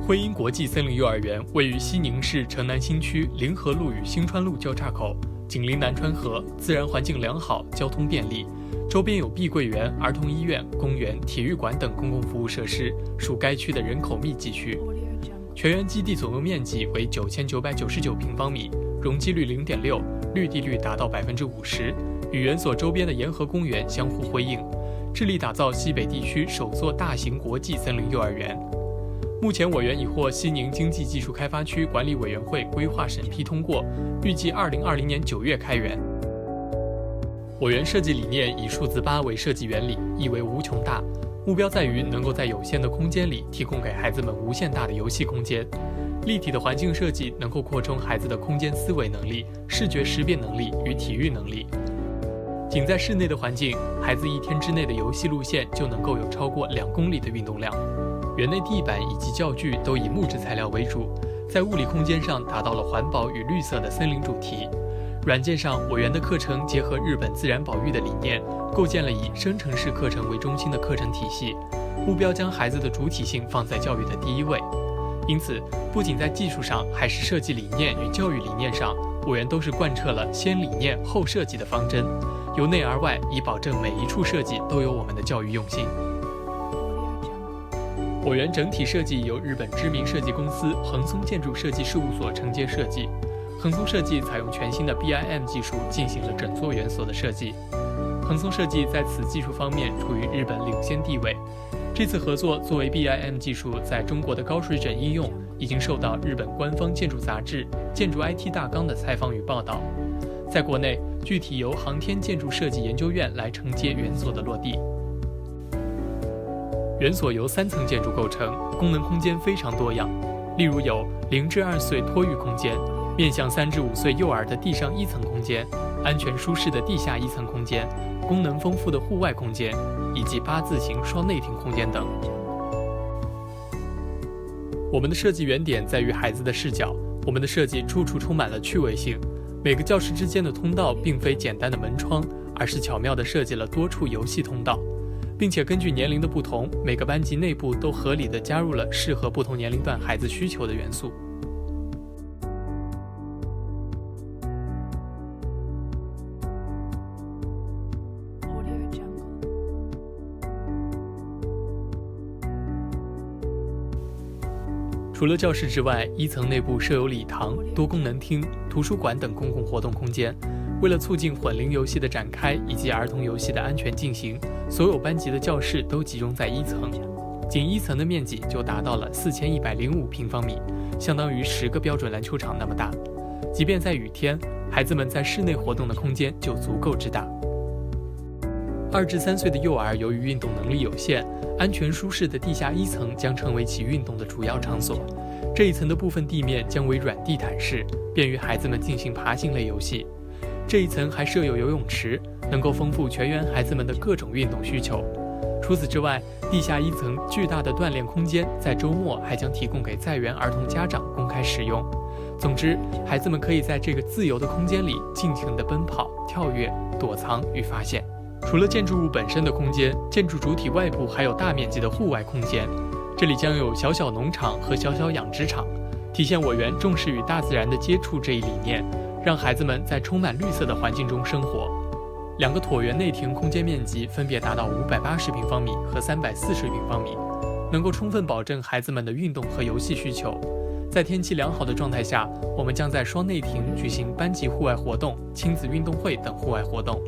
徽因国际森林幼儿园位于西宁市城南新区临河路与新川路交叉口，紧邻南川河，自然环境良好，交通便利，周边有碧桂园、儿童医院、公园、体育馆等公共服务设施，属该区的人口密集区。全园基地总共面积为9999平方米，容积率0.6%，绿地率达到50%，与园所周边的沿河公园相互辉映，致力打造西北地区首座大型国际森林幼儿园。目前我园已获西宁经济技术开发区管理委员会规划审批通过，预计2020年9月开园。我园设计理念以数字8为设计原理，意为无穷大，目标在于能够在有限的空间里提供给孩子们无限大的游戏空间。立体的环境设计能够扩充孩子的空间思维能力、视觉识别能力与体育能力。仅在室内的环境，孩子1天之内的游戏路线就能够有超过2公里的运动量。园内地板以及教具都以木质材料为主，在物理空间上达到了环保与绿色的森林主题。软件上，我园的课程结合日本自然保育的理念，构建了以生成式课程为中心的课程体系，目标将孩子的主体性放在教育的第一位。因此，不仅在技术上，还是设计理念与教育理念上，我园都是贯彻了先理念后设计的方针，由内而外，以保证每一处设计都有我们的教育用心。我园整体设计由日本知名设计公司恒松建筑设计事务所承接设计，恒松设计采用全新的 BIM 技术进行了整座园所的设计。恒松设计在此技术方面处于日本领先地位。这次合作作为 BIM 技术在中国的高水准应用，已经受到日本官方建筑杂志《建筑 IT 大纲》的采访与报道。在国内，具体由航天建筑设计研究院来承接园所的落地。园所由3层建筑构成，功能空间非常多样，例如有0至2岁托育空间，面向3至5岁幼儿的地上1层空间，安全舒适的地下1层空间，功能丰富的户外空间，以及8字形双内庭空间等。我们的设计原点在于孩子的视角，我们的设计处处充满了趣味性。每个教室之间的通道并非简单的门窗，而是巧妙地设计了多处游戏通道，并且根据年龄的不同，每个班级内部都合理地加入了适合不同年龄段孩子需求的元素。除了教室之外，1层内部设有礼堂、多功能厅、图书馆等公共活动空间。为了促进混龄游戏的展开以及儿童游戏的安全进行，所有班级的教室都集中在1层，仅1层的面积就达到了4105平方米，相当于10个标准篮球场那么大。即便在雨天，孩子们在室内活动的空间就足够之大。2至3岁的幼儿由于运动能力有限，安全舒适的地下1层将成为其运动的主要场所。这一层的部分地面将为软地毯式，便于孩子们进行爬行类游戏。这一层还设有游泳池，能够丰富全园孩子们的各种运动需求。除此之外，地下1层巨大的锻炼空间在周末还将提供给在园儿童家长公开使用。总之，孩子们可以在这个自由的空间里尽情地奔跑、跳跃、躲藏与发现。除了建筑物本身的空间，建筑主体外部还有大面积的户外空间，这里将有小小农场和小小养殖场，体现我园重视与大自然的接触这一理念，让孩子们在充满绿色的环境中生活。2个椭圆内庭空间面积分别达到580平方米和340平方米，能够充分保证孩子们的运动和游戏需求。在天气良好的状态下，我们将在双内庭举行班级户外活动、亲子运动会等户外活动。